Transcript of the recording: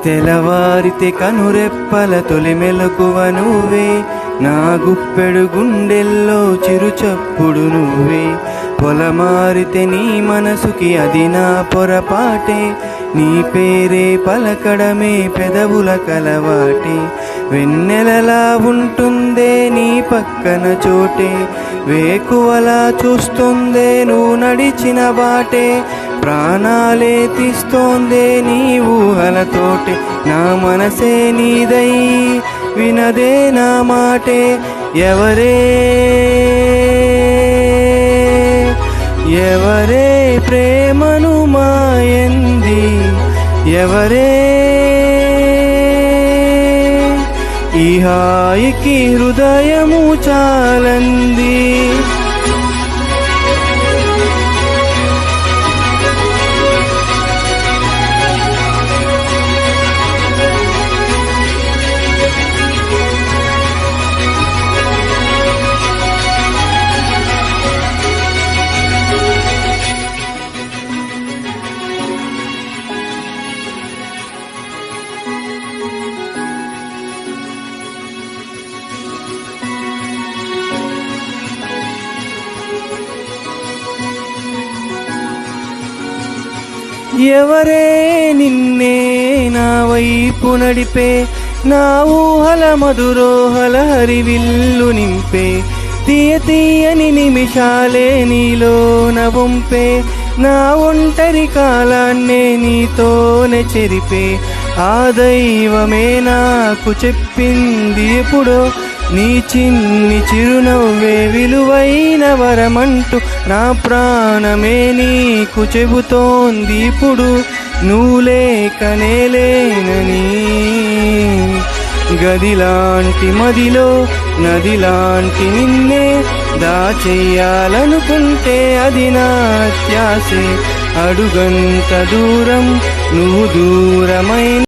తెలవారితే కనురెప్పల తొలి మెలకువ నువ్వే, నా గుప్పెడు గుండెల్లో చిరుచప్పుడు నువ్వే. పొలమారితే నీ మనసుకి అది నా పొరపాటే, నీ పేరే పలకడమే పెదవుల కలవాటే. వెన్నెలలా ఉంటుందే నీ పక్కన చోటే, వేకువలా చూస్తుందే నువ్వు నడిచిన బాటే. ప్రాణాలే తీస్తోందే నీ ఊహలతోటే, నా మనసే నీదై వినదే నా మాటే. ఎవరే ప్రేమను మాయంది, ఎవరే ఈ హాయికి హృదయము చాలంది. ఎవరే నిన్నే నా వైపు నడిపే, నా ఊహల మధురోహల హరివిల్లు నింపే. తీయని నిమిషాలే నీలోన వంపే, నా ఒంటరి కాలాన్నే నీతోనే చెరిపే. ఆ దైవమే నాకు చెప్పింది ఎప్పుడో, నీ చిన్ని చిరునవ్వే విలువైన వరమంటూ. నా ప్రాణమే నీకు చెబుతోంది ఇప్పుడు, నువ్వు లేకనే లేనని. గదిలాంటి మదిలో నదిలాంటి నిన్నే దాచెయ్యాలనుకుంటే అది నా అత్యాసే. అడుగంత దూరం నువ్వు దూరమైన